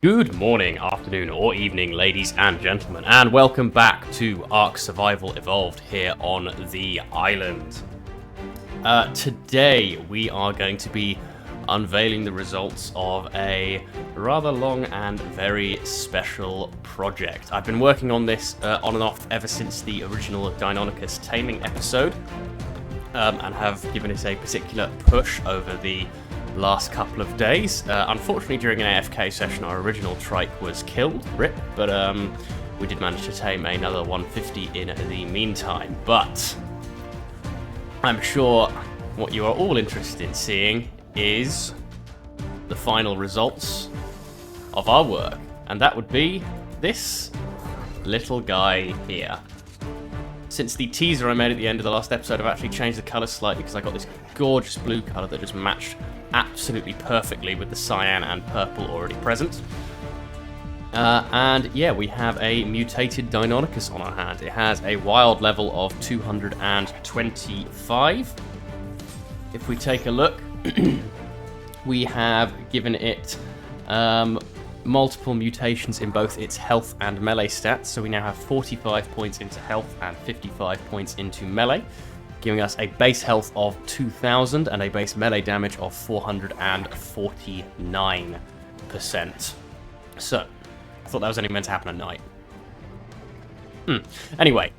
Good morning, afternoon, or evening, ladies and gentlemen, and welcome back to ARK Survival Evolved here on the island. Today, we are going to be unveiling the results of a rather long and very special project. I've been working on this on and off ever since the original Deinonychus taming episode, and have given it a particular push over the last couple of days. Unfortunately, during an AFK session, our original trike was killed, rip, but we did manage to tame another 150 in the meantime. But I'm sure what you are all interested in seeing is the final results of our work, and that would be this little guy here. Since the teaser I made at the end of the last episode, I've actually changed the colour slightly because I got this gorgeous blue colour that just matched absolutely perfectly with the cyan and purple already present. And yeah, we have a mutated Deinonychus on our hand. It has a wild level of 225. If we take a look, we have given it multiple mutations in both its health and melee stats. So we now have 45 points into health and 55 points into melee, giving us a base health of 2,000 and a base melee damage of 449%. So, I thought that was only meant to happen at night. Anyway,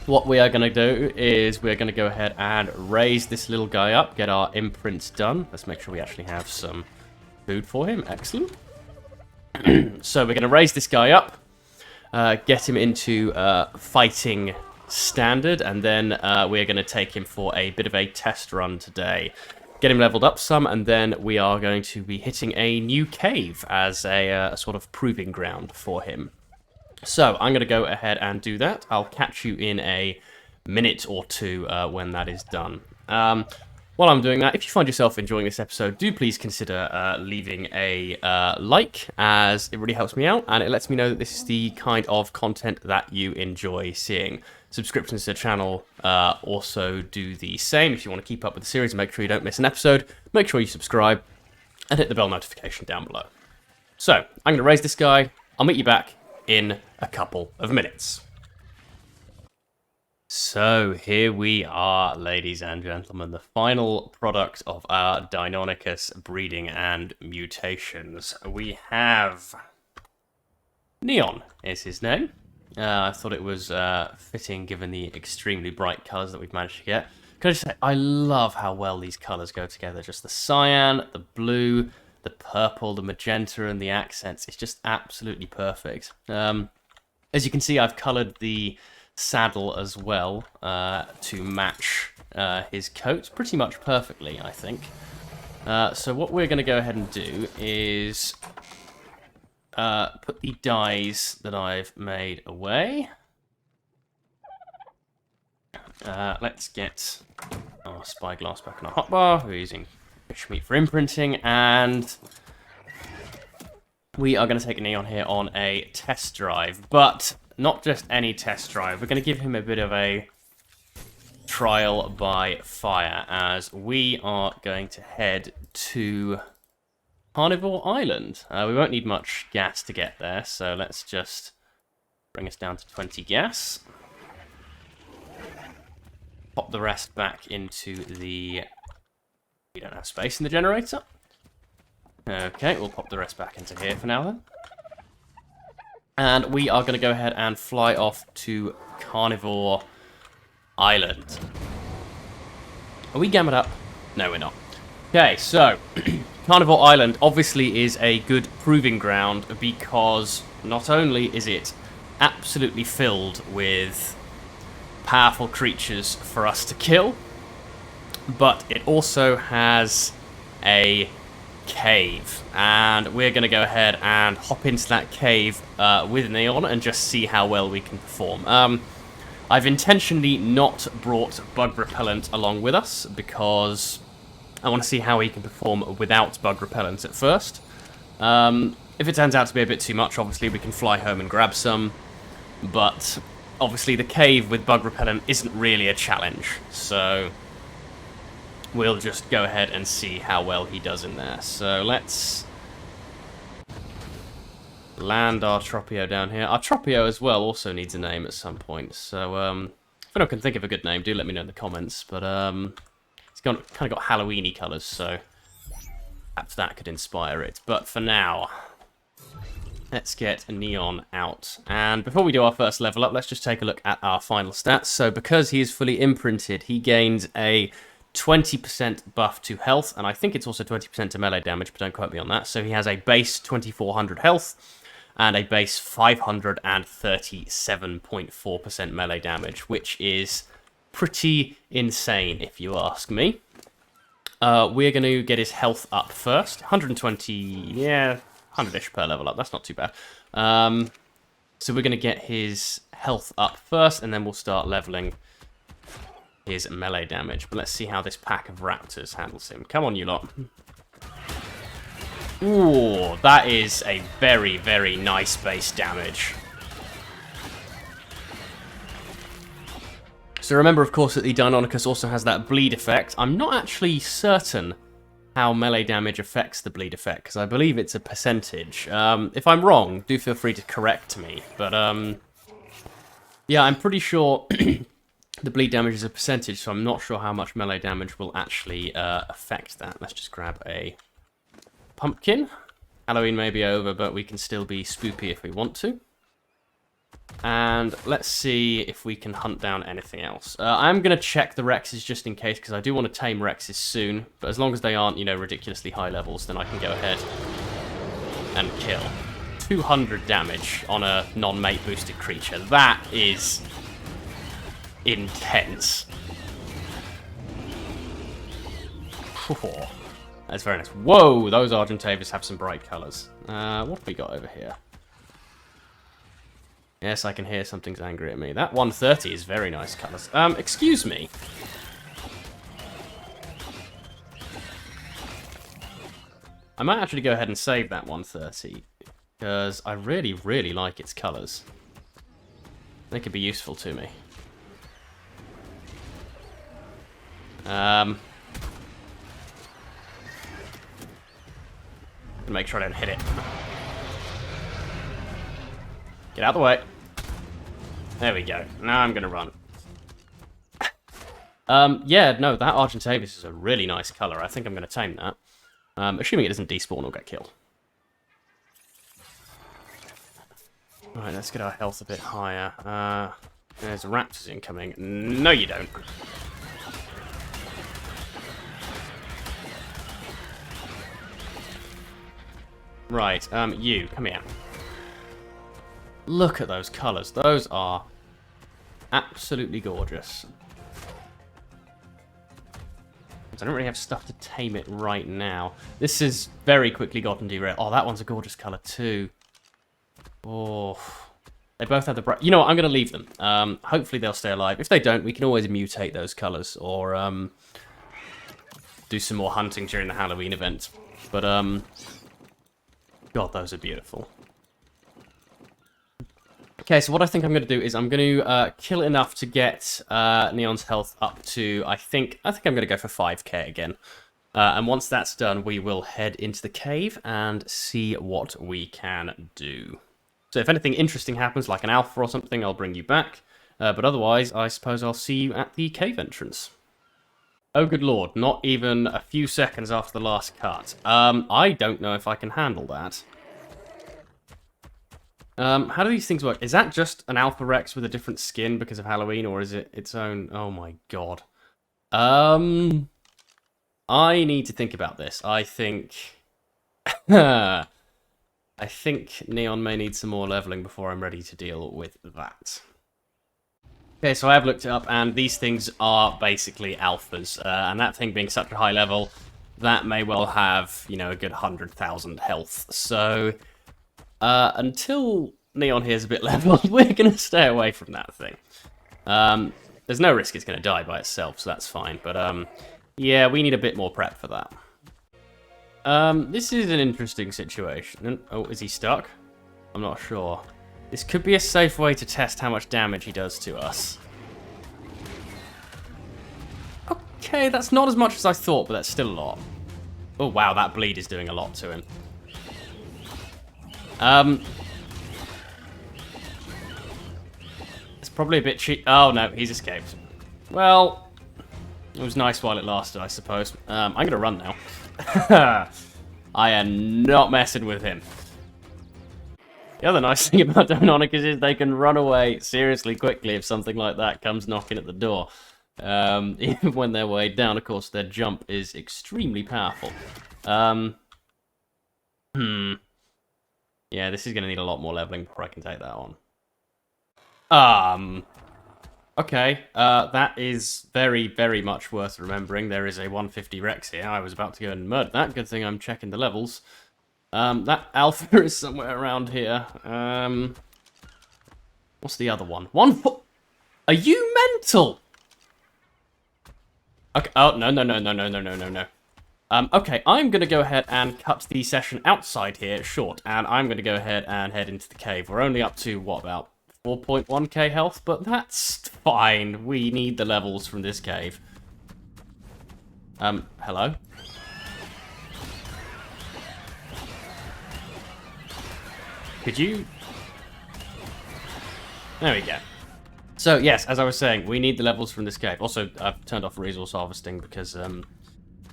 what we are going to do is we're going to go ahead and raise this little guy up, get our imprints done. Let's make sure we actually have some food for him. Excellent. So we're going to raise this guy up, get him into fighting standard, and then we're going to take him for a bit of a test run today. Get him leveled up some, and then we are going to be hitting a new cave as a sort of proving ground for him. So I'm going to go ahead and do that. I'll catch you in a minute or two when that is done. While I'm doing that, if you find yourself enjoying this episode, do please consider leaving a like, as it really helps me out, and it lets me know that this is the kind of content that you enjoy seeing. Subscriptions to the channel also do the same. If you want to keep up with the series and make sure you don't miss an episode, make sure you subscribe and hit the bell notification down below. So, I'm going to raise this guy. I'll meet you back in a couple of minutes. So here we are, ladies and gentlemen, the final product of our Deinonychus breeding and mutations. We have Neon is his name. I thought it was fitting given the extremely bright colours that we've managed to get. Can I just say, I love how well these colours go together. Just the cyan, the blue, the purple, the magenta, and the accents. It's just absolutely perfect. As you can see, I've coloured the saddle as well to match his coat pretty much perfectly, I think. So what we're going to go ahead and do is put the dyes that I've made away. Let's get our spyglass back on our hotbar. We're using fish meat for imprinting, and we are going to take Neon here on a test drive, but not just any test drive. We're going to give him a bit of a trial by fire, as we are going to head to Carnivore Island. We won't need much gas to get there, so let's just bring us down to 20 gas. Pop the rest back into the... We don't have space in the generator. Okay, we'll pop the rest back into here for now then. And we are going to go ahead and fly off to Carnivore Island. Are we gammed up? No, we're not. Okay, so Carnivore Island obviously is a good proving ground because not only is it absolutely filled with powerful creatures for us to kill, but it also has a cave, and we're going to go ahead and hop into that cave with Neon and just see how well we can perform. I've intentionally not brought bug repellent along with us because I want to see how he can perform without bug repellent at first. If it turns out to be a bit too much, obviously we can fly home and grab some, but obviously the cave with bug repellent isn't really a challenge, so we'll just go ahead and see how well he does in there. So let's land our Tropio down here. Our Tropio as well also needs a name at some point. So, if anyone can think of a good name, do let me know in the comments. But, it's kind of got Halloween-y colours, so perhaps that could inspire it. But for now, let's get Neon out. And before we do our first level up, let's just take a look at our final stats. So because he is fully imprinted, he gains a 20% buff to health, and I think it's also 20% to melee damage, but don't quote me on that. So he has a base 2400 health and a base 537.4% melee damage, which is pretty insane if you ask me. We're going to get his health up first. 120, yeah, 100-ish per level up. That's not too bad. So we're going to get his health up first, and then we'll start leveling his melee damage. But let's see how this pack of raptors handles him. Come on, you lot. Ooh, that is a very, very nice base damage. So remember, of course, that the Deinonychus also has that bleed effect. I'm not actually certain how melee damage affects the bleed effect, because I believe it's a percentage. If I'm wrong, do feel free to correct me. But, yeah, I'm pretty sure the bleed damage is a percentage, so I'm not sure how much melee damage will actually affect that. Let's just grab a pumpkin. Halloween may be over, but we can still be spoopy if we want to. And let's see if we can hunt down anything else. I'm going to check the Rexes just in case, because I do want to tame Rexes soon. But as long as they aren't, you know, ridiculously high levels, then I can go ahead and kill. 200 damage on a non-mate boosted creature. That is intense. Oh, that's very nice. Whoa, those Argentavis have some bright colours. What have we got over here? Yes, I can hear something's angry at me. That 130 is very nice colours. Excuse me. I might actually go ahead and save that 130, because I really, really like its colours. They could be useful to me. Make sure I don't hit it. Get out of the way. There we go. Now I'm gonna run. Yeah, no, that Argentavis is a really nice colour. I think I'm gonna tame that. Assuming it doesn't despawn or get killed. Right, let's get our health a bit higher. There's raptors incoming. No, you don't. Right, you, come here. Look at those colours. Those are absolutely gorgeous. I don't really have stuff to tame it right now. This is very quickly gotten derailed. Oh, that one's a gorgeous colour too. Oh, they both have the bright... You know what, I'm going to leave them. Hopefully they'll stay alive. If they don't, we can always mutate those colours, or do some more hunting during the Halloween event. But, God, those are beautiful. Okay, so what I think I'm going to do is I'm going to kill enough to get Neon's health up to, I think I'm going to go for 5k again. And once that's done, we will head into the cave and see what we can do. So if anything interesting happens, like an alpha or something, I'll bring you back. But otherwise, I suppose I'll see you at the cave entrance. Oh, good lord, not even a few seconds after the last cut. I don't know if I can handle that. How do these things work? Is that just an Alpha Rex with a different skin because of Halloween, or is it its own? Oh my god. I need to think about this. I think... I think Neon may need some more leveling before I'm ready to deal with that. Okay, so I have looked it up, and these things are basically alphas. And that thing being such a high level, that may well have, you know, a good 100,000 health. So... until Neon here's a bit leveled, we're going to stay away from that thing. There's no risk it's going to die by itself, so that's fine. But, yeah, we need a bit more prep for that. This is an interesting situation. Oh, is he stuck? I'm not sure. This could be a safe way to test how much damage he does to us. Okay, that's not as much as I thought, but that's still a lot. Oh, wow, that bleed is doing a lot to him. probably a bit cheap. Oh, no, he's escaped. Well, it was nice while it lasted, I suppose. I'm going to run now. I am not messing with him. The other nice thing about Deinonychus is they can run away seriously quickly if something like that comes knocking at the door. Even when they're way down, of course, their jump is extremely powerful. Yeah, this is going to need a lot more leveling before I can take that on. Okay, that is very, very much worth remembering. There is a 150 Rex here. I was about to go and murder that. Good thing I'm checking the levels. That alpha is somewhere around here. What's the other one? Are you mental? Okay. Oh, no. Okay, I'm going to go ahead and cut the session outside here short, and I'm going to go ahead and head into the cave. We're only up to, what, about 4.1k health, but that's fine. We need the levels from this cave. Hello? Could you... There we go. So, yes, as I was saying, we need the levels from this cave. Also, I've turned off resource harvesting because,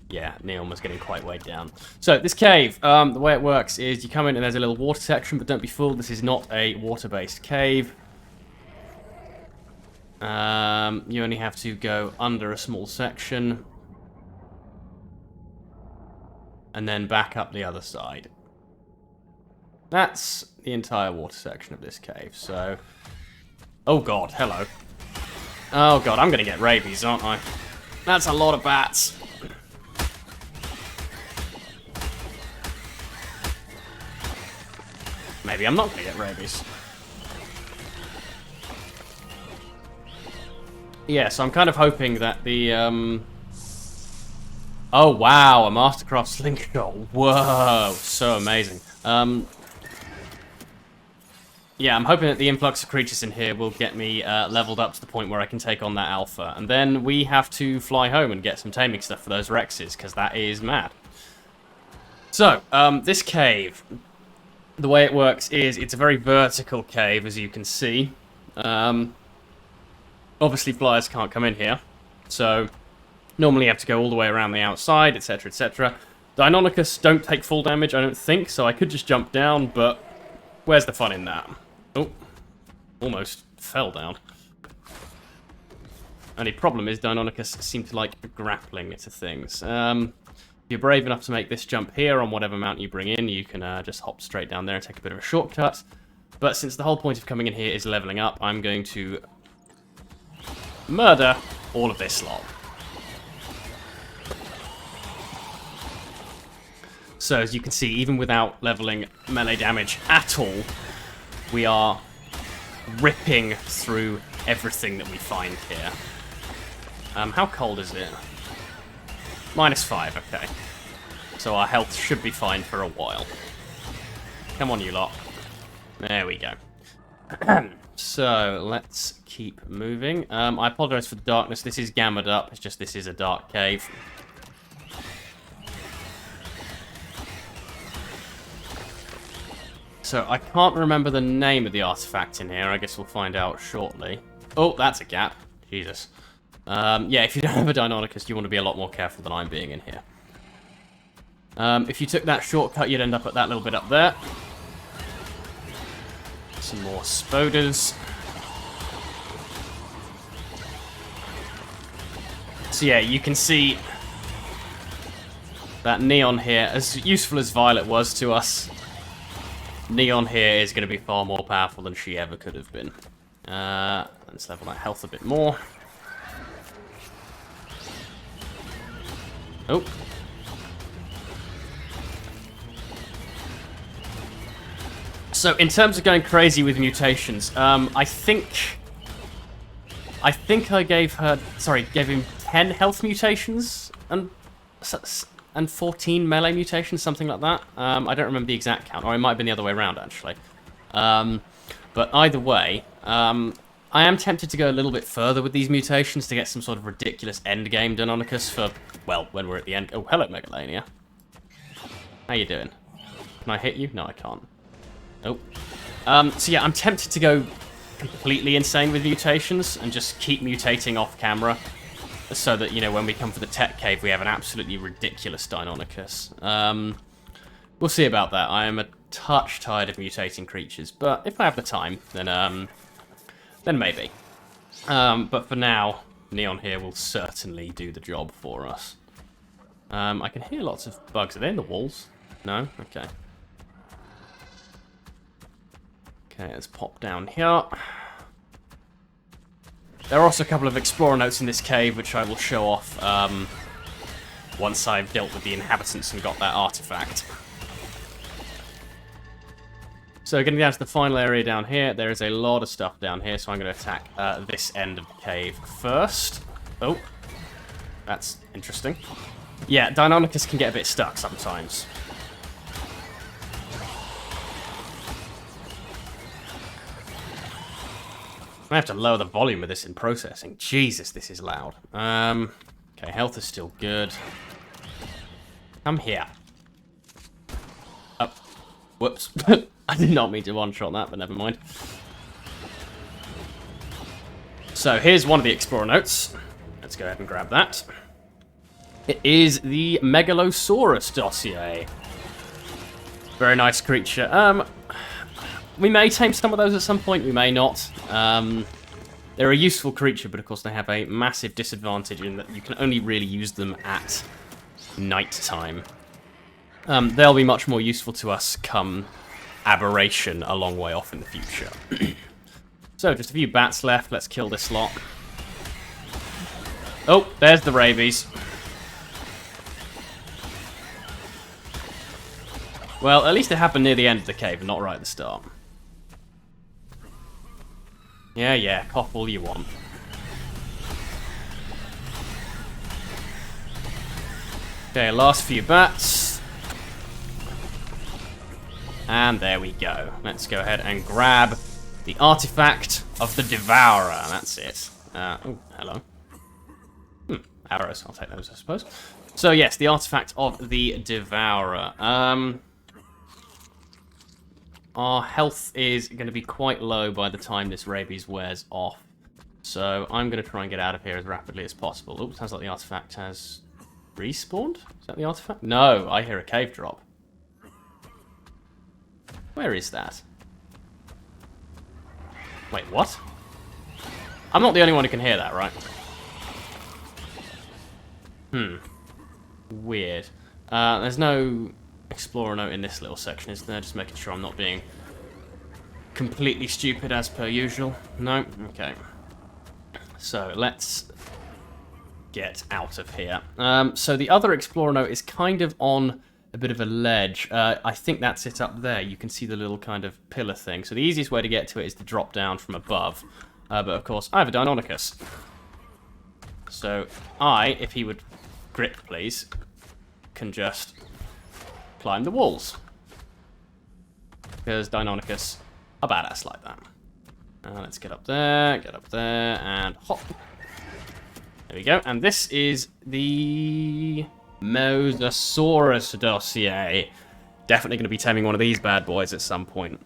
yeah, Neon was getting quite weighed down. So, this cave, the way it works is you come in and there's a little water section, but don't be fooled, this is not a water-based cave. You only have to go under a small section. And then back up the other side. That's the entire water section of this cave, so... Oh god, hello. Oh god, I'm gonna get rabies, aren't I? That's a lot of bats. Maybe I'm not gonna get rabies. Yeah, so I'm kind of hoping that the, Oh wow, a Mastercraft slingshot. Whoa, so amazing. Yeah, I'm hoping that the influx of creatures in here will get me leveled up to the point where I can take on that alpha. And then we have to fly home and get some taming stuff for those Rexes, because that is mad. So, this cave, the way it works is it's a very vertical cave, as you can see. Obviously, flyers can't come in here, so normally you have to go all the way around the outside, etc., etc. Deinonychus don't take full damage, I don't think, so I could just jump down, but where's the fun in that? Oh, almost fell down. Only problem is Deinonychus seem to like grappling to things. If you're brave enough to make this jump here on whatever mount you bring in, you can just hop straight down there and take a bit of a shortcut. But since the whole point of coming in here is leveling up, I'm going to murder all of this lot. So as you can see, even without leveling melee damage at all, we are ripping through everything that we find here. How cold is it? -5, okay. So our health should be fine for a while. Come on, you lot. There we go. So, let's keep moving. I apologise for the darkness. This is gammaed up. It's just this is a dark cave. So, I can't remember the name of the artifact in here. I guess we'll find out shortly. Oh, that's a gap. Jesus. Yeah, if you don't have a Deinonychus, you want to be a lot more careful than I'm being in here. If you took that shortcut, you'd end up at that little bit up there. Some more spoders. So yeah, you can see that Neon here, as useful as Violet was to us, Neon here is going to be far more powerful than she ever could have been. Let's level that health a bit more. Oh. So, in terms of going crazy with mutations, I think I gave him 10 health mutations and 14 melee mutations, something like that. I don't remember the exact count, or it might have been the other way around, actually. But either way, I am tempted to go a little bit further with these mutations to get some sort of ridiculous endgame Deinonychus for, well, when we're at the end. Oh, hello, Megalania. How you doing? Can I hit you? No, I can't. Oh. So yeah, I'm tempted to go completely insane with mutations and just keep mutating off camera so that, you know, when we come for the tech cave, we have an absolutely ridiculous Deinonychus. We'll see about that. I am a touch tired of mutating creatures, but if I have the time, then maybe. But for now, Neon here will certainly do the job for us. I can hear lots of bugs. Are they in the walls? No? Okay. Okay, let's pop down here. There are also a couple of explorer notes in this cave, which I will show off once I've dealt with the inhabitants and got that artifact. So getting down to the final area down here, there is a lot of stuff down here, so I'm going to attack this end of the cave first. Oh, that's interesting. Yeah, Deinonychus can get a bit stuck sometimes. I have to lower the volume of this in processing. Jesus, this is loud. Okay, health is still good. Come here. Oh, whoops. I did not mean to one-shot that, but never mind. So, here's one of the explorer notes. Let's go ahead and grab that. It is the Megalosaurus dossier. Very nice creature. We may tame some of those at some point, we may not. They're a useful creature, but of course they have a massive disadvantage in that you can only really use them at night time. They'll be much more useful to us come aberration a long way off in the future. So, just a few bats left. Let's kill this lot. Oh, there's the rabies. Well, at least it happened near the end of the cave and not right at the start. Yeah, cough all you want. Okay, last few bats. And there we go. Let's go ahead and grab the artifact of the devourer. That's it. Oh, hello. Arrows. I'll take those, I suppose. So, yes, the artifact of the devourer. Our health is going to be quite low by the time this rabies wears off. So I'm going to try and get out of here as rapidly as possible. Oops, sounds like the artifact has respawned? Is that the artifact? No, I hear a cave drop. Where is that? Wait, what? I'm not the only one who can hear that, right? Weird. There's no explorer note in this little section, is there? Just making sure I'm not being completely stupid as per usual. No? Okay. So, let's get out of here. So the other explorer note is kind of on a bit of a ledge. I think that's it up there. You can see the little kind of pillar thing. So the easiest way to get to it is to drop down from above. But of course, I have a Deinonychus. So I, if he would grip please, can just climb the walls. Because Deinonychus are badass like that. Let's get up there, and hop. There we go. And this is the Mosasaurus dossier. Definitely going to be taming one of these bad boys at some point.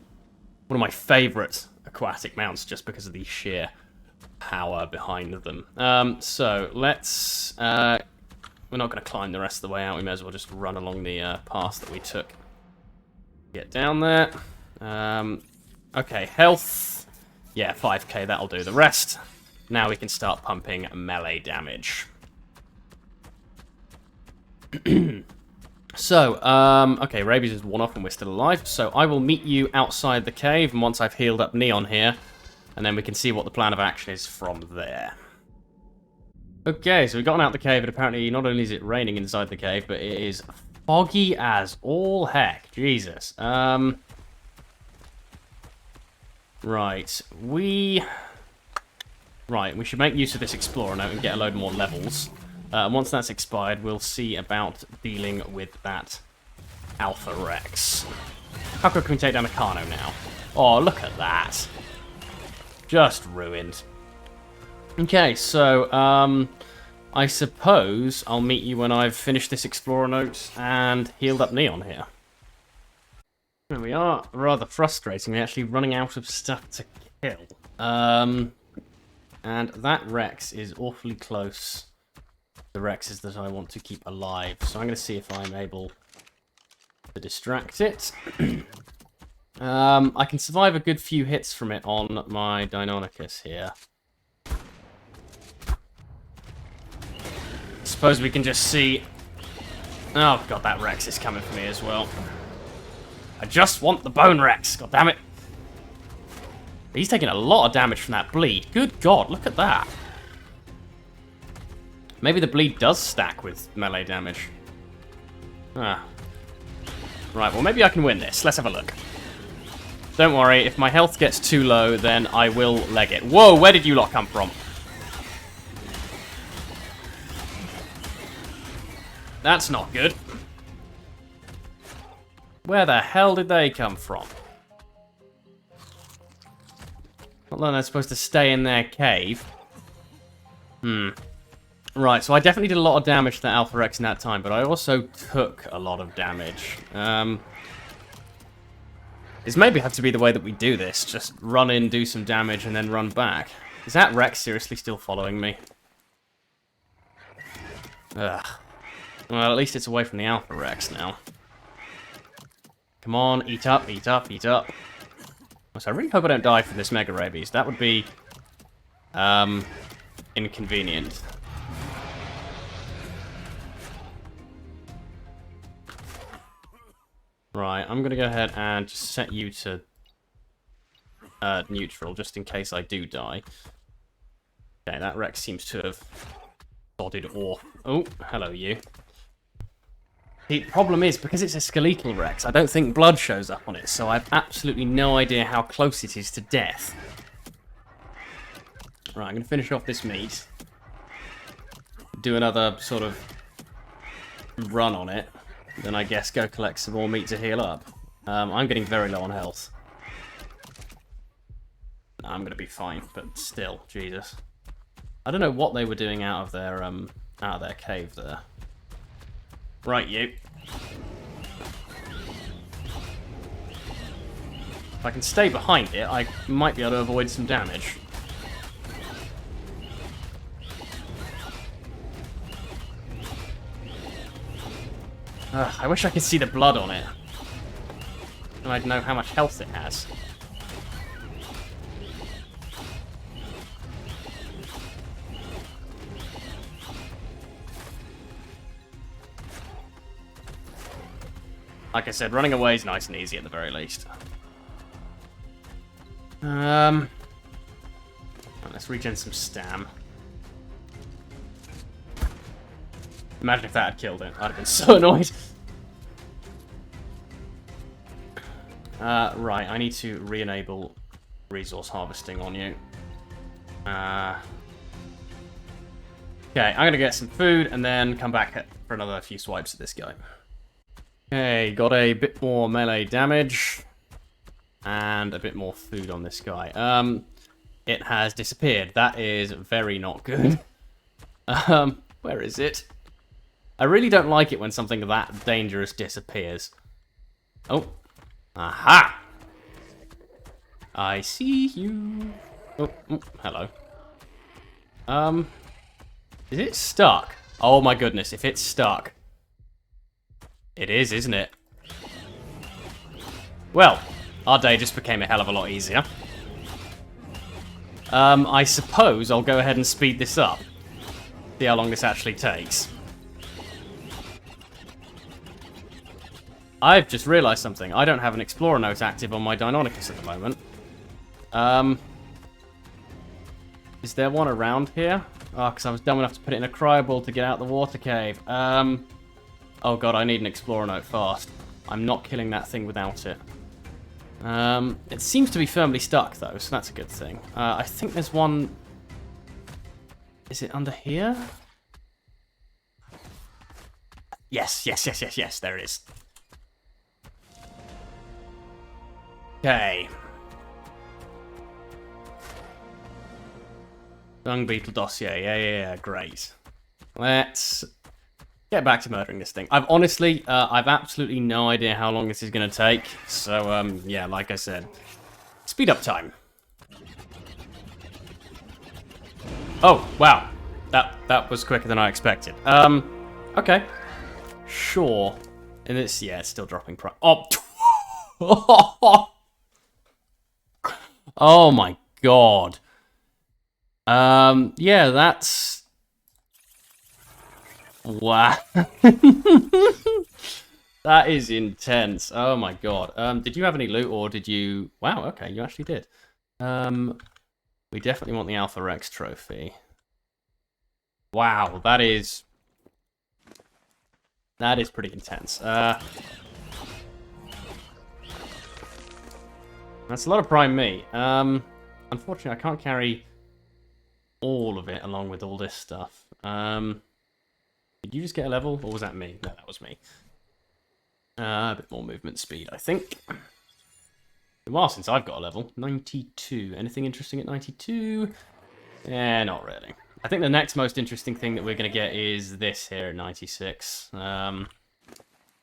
One of my favourite aquatic mounts, just because of the sheer power behind them. So let's... we're not going to climb the rest of the way out. We may as well just run along the path that we took. Get down there. Okay, health. Yeah, 5k, that'll do. The rest, now we can start pumping melee damage. So, okay, rabies is one off and we're still alive. So I will meet you outside the cave, and once I've healed up Neon here, and then we can see what the plan of action is from there. Okay, so we've gotten out the cave, and apparently not only is it raining inside the cave, but it is foggy as all heck. Jesus. Right, we should make use of this explorer note and get a load more levels. Once that's expired, we'll see about dealing with that Alpha Rex. How quick can we take down a Carno now? Oh, look at that. Just ruined. Okay, so, I suppose I'll meet you when I've finished this explorer note and healed up Neon here. There we are. Rather frustrating. We're actually running out of stuff to kill. And that Rex is awfully close to the Rexes that I want to keep alive. So I'm going to see if I'm able to distract it. I can survive a good few hits from it on my Deinonychus here. Suppose we can just see... Oh, God, that Rex is coming for me as well. I just want the Bone Rex, god damn it. He's taking a lot of damage from that bleed. Good God, look at that. Maybe the bleed does stack with melee damage. Ah. Right, well, maybe I can win this. Let's have a look. Don't worry, if my health gets too low, then I will leg it. Whoa, where did you lot come from? That's not good. Where the hell did they come from? Not that they're supposed to stay in their cave. Right, so I definitely did a lot of damage to that Alpha Rex in that time, but I also took a lot of damage. This maybe have to be the way that we do this. Just run in, do some damage, and then run back. Is that Rex seriously still following me? Ugh. Well, at least it's away from the Alpha Rex now. Come on, eat up, eat up, eat up. So I really hope I don't die from this Mega Rabies. That would be inconvenient. Right, I'm going to go ahead and just set you to neutral, just in case I do die. Okay, that Rex seems to have sodded off. Oh, hello you. The problem is, because it's a skeletal Rex, I don't think blood shows up on it, so I have absolutely no idea how close it is to death. Right, I'm going to finish off this meat. Do another sort of run on it. Then I guess go collect some more meat to heal up. I'm getting very low on health. I'm going to be fine, but still, Jesus. I don't know what they were doing out of their cave there. Right, you. If I can stay behind it, I might be able to avoid some damage. I wish I could see the blood on it. And I'd know how much health it has. Like I said, running away is nice and easy at the very least. Let's regen some stam. Imagine if that had killed it. I'd have been so annoyed. Right, I need to re-enable resource harvesting on you. Okay, I'm going to get some food and then come back for another few swipes at this guy. Okay, got a bit more melee damage. And a bit more food on this guy. It has disappeared. That is very not good. Where is it? I really don't like it when something that dangerous disappears. Oh. Aha! I see you. Oh, hello. Is it stuck? Oh my goodness, if it's stuck. It is, isn't it? Well, our day just became a hell of a lot easier. I suppose I'll go ahead and speed this up. See how long this actually takes. I've just realised something. I don't have an Explorer note active on my Deinonychus at the moment. Is there one around here? Oh, because I was dumb enough to put it in a cryoball to get out the water cave. Oh god, I need an Explorer note fast. I'm not killing that thing without it. It seems to be firmly stuck though, so that's a good thing. I think there's one... Is it under here? Yes, there it is. Okay. Dung beetle dossier, yeah, great. Let's get back to murdering this thing. I've absolutely no idea how long this is going to take. So, yeah, like I said, speed up time. Oh, wow. That was quicker than I expected. Okay. Sure. And it's, yeah, it's still dropping price. Oh. Oh my god. Yeah, that's... Wow. That is intense. Oh my god. Did you have any loot, or did you... Wow, okay, you actually did. We definitely want the Alpha Rex trophy. Wow, that is pretty intense. That's a lot of prime meat. Unfortunately, I can't carry all of it along with all this stuff. Did you just get a level, or was that me? No, that was me. A bit more movement speed, I think. It's been a while since I've got a level. 92. Anything interesting at 92? Yeah, not really. I think the next most interesting thing that we're going to get is this here at 96. But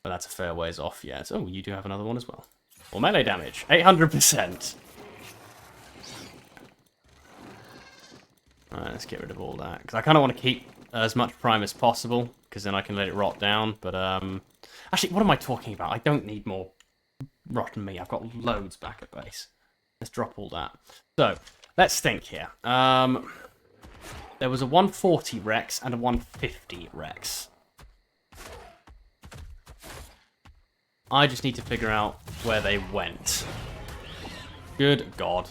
that's a fair ways off yet. Oh, you do have another one as well. Well, melee damage. 800%. Alright, let's get rid of all that. Because I kind of want to keep as much prime as possible, because then I can let it rot down. But, actually, what am I talking about? I don't need more rotten meat. I've got loads back at base. Let's drop all that. So, let's think here. There was a 140 Rex and a 150 Rex. I just need to figure out where they went. Good God.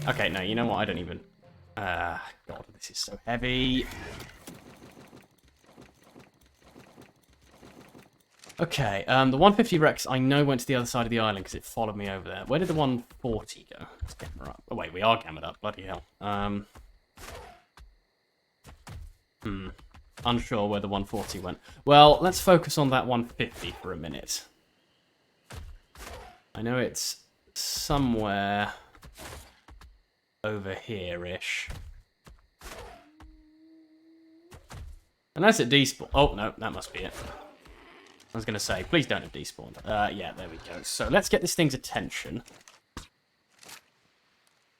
Okay, no, you know what? I don't even... God, this is so heavy. Okay, the 150 Rex I know went to the other side of the island because it followed me over there. Where did the 140 go? Let's gamma up. Oh wait, we are gammaed up. Bloody hell. Unsure where the 140 went. Well, let's focus on that 150 for a minute. I know it's somewhere over here-ish. Unless it despawned. Oh, no, that must be it. I was going to say, please don't have despawned. Yeah, there we go. So let's get this thing's attention.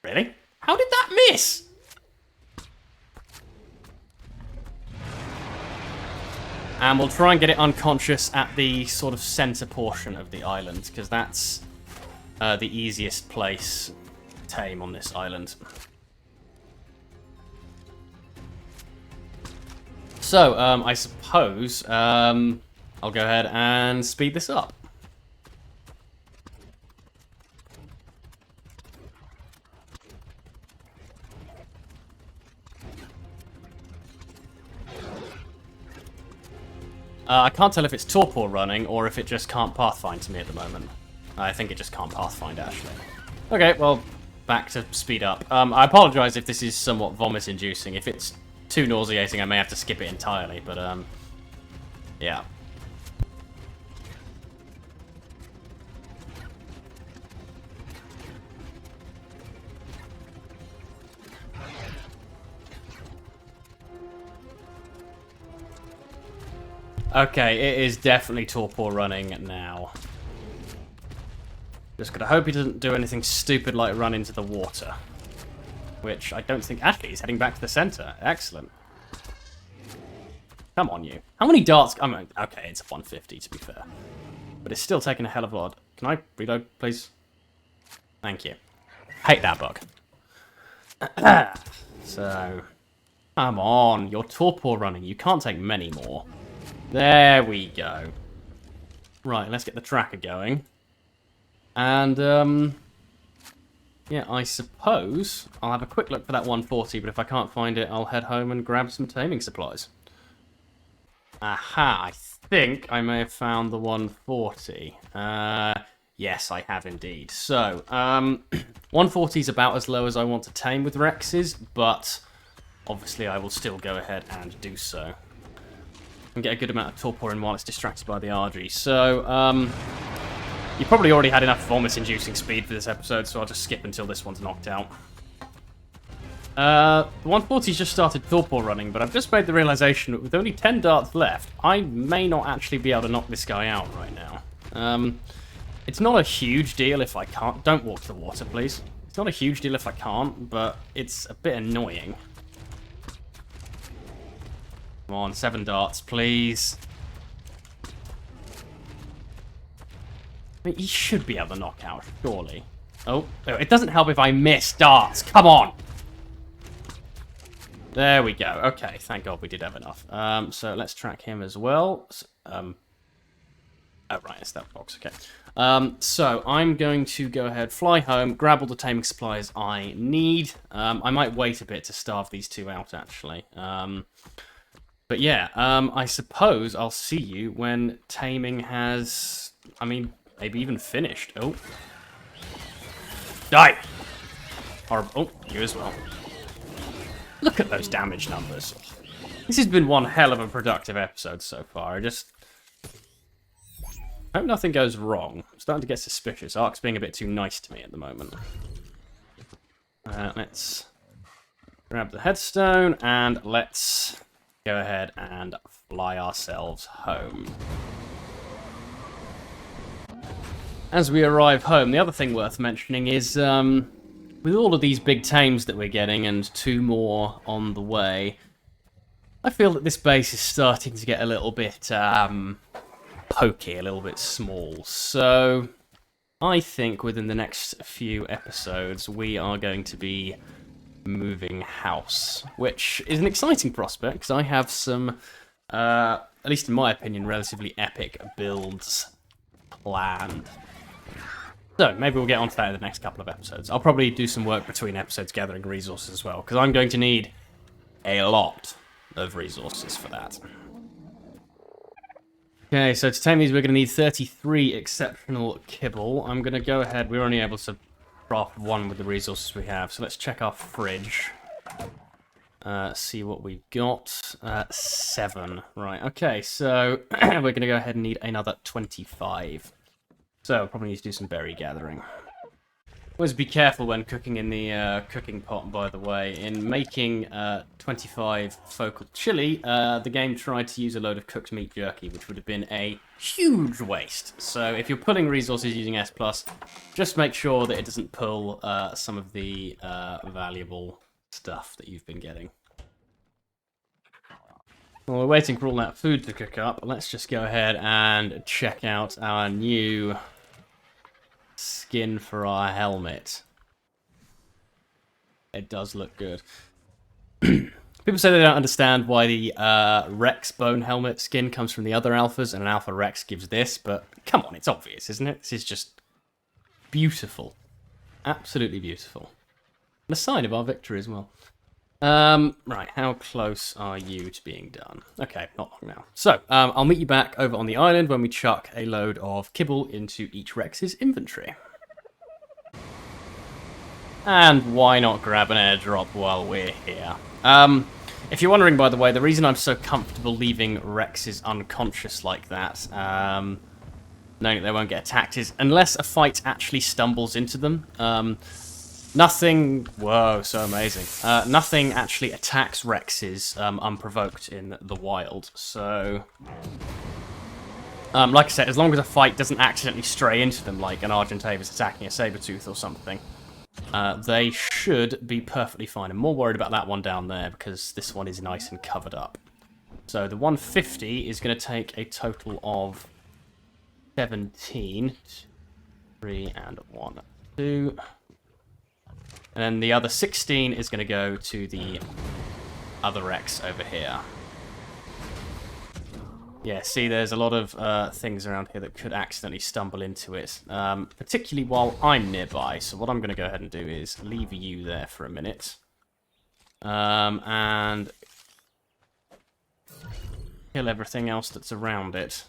Really? How did that miss? And we'll try and get it unconscious at the sort of center portion of the island, because that's the easiest place to tame on this island. So, I suppose... I'll go ahead and speed this up. I can't tell if it's torpor running or if it just can't pathfind to me at the moment. I think it just can't pathfind, actually. Okay, well, back to speed up. I apologise if this is somewhat vomit-inducing. If it's too nauseating, I may have to skip it entirely, but, yeah. Okay, it is definitely torpor running now. Just gotta hope he doesn't do anything stupid like run into the water. Which I don't think... Actually, he's heading back to the center. Excellent. Come on, you. How many darts... I mean, okay, it's a 150 to be fair. But it's still taking a hell of a lot. Can I reload, please? Thank you. Hate that bug. So... Come on, you're torpor running. You can't take many more. There we go. Right, let's get the tracker going. And, yeah, I suppose I'll have a quick look for that 140, but if I can't find it, I'll head home and grab some taming supplies. Aha, I think I may have found the 140. Yes, I have indeed. So, 140 is about as low as I want to tame with Rexes, but obviously I will still go ahead and do so. And get a good amount of torpor in while it's distracted by the RG. So, you probably already had enough vomit-inducing speed for this episode, so I'll just skip until this one's knocked out. The 140's just started torpor running, but I've just made the realization that with only 10 darts left, I may not actually be able to knock this guy out right now. It's not a huge deal if I can't. Don't walk to the water, please. It's not a huge deal if I can't, but it's a bit annoying. Come on, 7 darts, please. I mean, he should be able to knock out, surely. Oh, it doesn't help if I miss darts. Come on! There we go. Okay, thank God we did have enough. So let's track him as well. Oh, right, it's that box, okay. So I'm going to go ahead, fly home, grab all the taming supplies I need. I might wait a bit to starve these 2 out, actually. But yeah, I suppose I'll see you when taming has, I mean, maybe even finished. Oh. Die! Horrible. Oh, you as well. Look at those damage numbers. This has been one hell of a productive episode so far. I just hope nothing goes wrong. I'm starting to get suspicious. ARK's being a bit too nice to me at the moment. Let's grab the headstone and let's go ahead and fly ourselves home. As we arrive home, the other thing worth mentioning is, with all of these big tames that we're getting and 2 more on the way, I feel that this base is starting to get a little bit pokey, a little bit small. So I think within the next few episodes we are going to be moving house, which is an exciting prospect because I have some, at least in my opinion, relatively epic builds planned. So, maybe we'll get onto that in the next couple of episodes. I'll probably do some work between episodes gathering resources as well, because I'm going to need a lot of resources for that. Okay, so to tame these, we're going to need 33 exceptional kibble. I'm going to go ahead. We're only able to craft 1 with the resources we have, so let's check our fridge. See what we've got. 7. Right, okay, so we're going to go ahead and need another 25. So, probably need to do some berry gathering. Always be careful when cooking in the cooking pot, by the way. In making 25 focal chili, the game tried to use a load of cooked meat jerky, which would have been a huge waste. So, if you're pulling resources using S+, just make sure that it doesn't pull some of the valuable stuff that you've been getting. Well, we're waiting for all that food to cook up. Let's just go ahead and check out our new skin for our helmet. It does look good. People say they don't understand why the Rex bone helmet skin comes from the other alphas and an alpha Rex gives this, but come on, it's obvious, isn't it? This is just beautiful. Absolutely beautiful. And a sign of our victory as well. Right, how close are you to being done? Okay, not long now. So, I'll meet you back over on the island when we chuck a load of kibble into each Rex's inventory. And why not grab an airdrop while we're here? If you're wondering, by the way, the reason I'm so comfortable leaving Rexes unconscious like that, knowing that they won't get attacked, is unless a fight actually stumbles into them, nothing... Whoa, so amazing. Nothing actually attacks Rexes unprovoked in the wild, so... like I said, as long as a fight doesn't accidentally stray into them, like an Argentavis is attacking a Sabertooth or something, they should be perfectly fine. I'm more worried about that one down there, because this one is nice and covered up. So the 150 is going to take a total of 17. 3 and 1, 2... And then the other 16 is going to go to the other Rex over here. Yeah, see, there's a lot of things around here that could accidentally stumble into it, particularly while I'm nearby. So what I'm going to go ahead and do is leave you there for a minute. And kill everything else that's around it.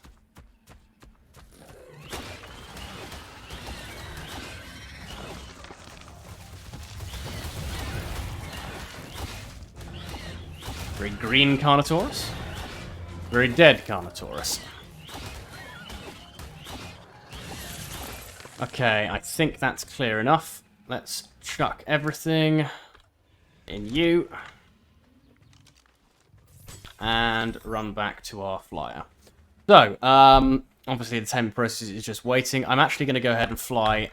Very green Carnotaurus. Very dead Carnotaurus. Okay, I think that's clear enough. Let's chuck everything in you. And run back to our flyer. So, obviously the taming process is just waiting. I'm actually going to go ahead and fly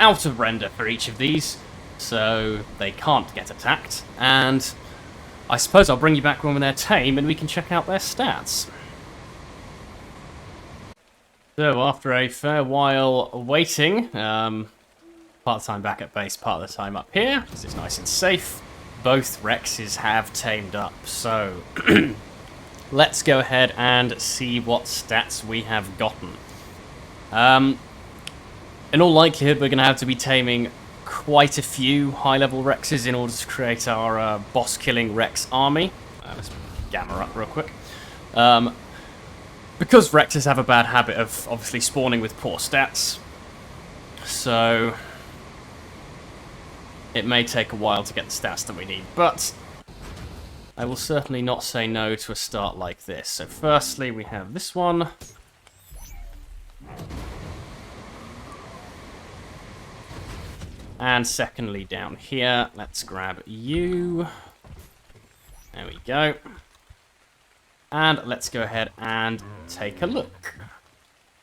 out of render for each of these, so they can't get attacked, and I suppose I'll bring you back when they're tame and we can check out their stats. So after a fair while waiting, part of the time back at base, part of the time up here, because it's nice and safe, both Rexes have tamed up, so let's go ahead and see what stats we have gotten. In all likelihood, we're going to have to be taming quite a few high-level Rexes in order to create our boss-killing Rex army. Let's gamma up real quick. Because Rexes have a bad habit of obviously spawning with poor stats, so it may take a while to get the stats that we need, but I will certainly not say no to a start like this. So firstly, we have this one. And secondly, down here, let's grab you. There we go. And let's go ahead and take a look.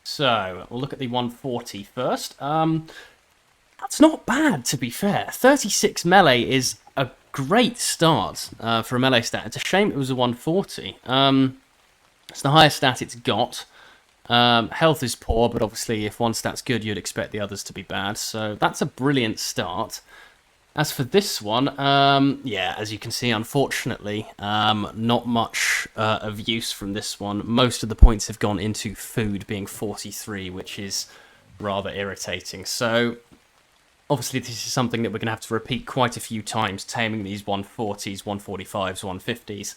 So, we'll look at the 140 first. That's not bad, to be fair. 36 melee is a great start for a melee stat. It's a shame it was a 140. It's the highest stat it's got. Health is poor, but obviously if one stat's good, you'd expect the others to be bad. So that's a brilliant start. As for this one, yeah, as you can see, unfortunately, not much of use from this one. Most of the points have gone into food, being 43, which is rather irritating. So obviously this is something that we're going to have to repeat quite a few times, taming these 140s, 145s,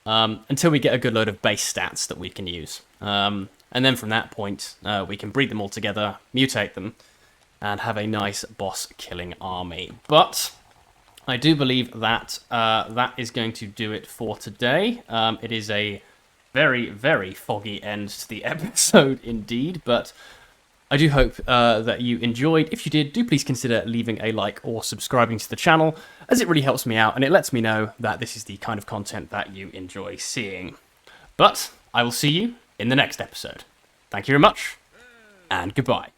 150s, until we get a good load of base stats that we can use. And then from that point, we can breed them all together, mutate them, and have a nice boss-killing army. But I do believe that that is going to do it for today. It is a very, very foggy end to the episode indeed, but I do hope that you enjoyed. If you did, do please consider leaving a like or subscribing to the channel, as it really helps me out, and it lets me know that this is the kind of content that you enjoy seeing. But I will see you in the next episode. Thank you very much, and goodbye.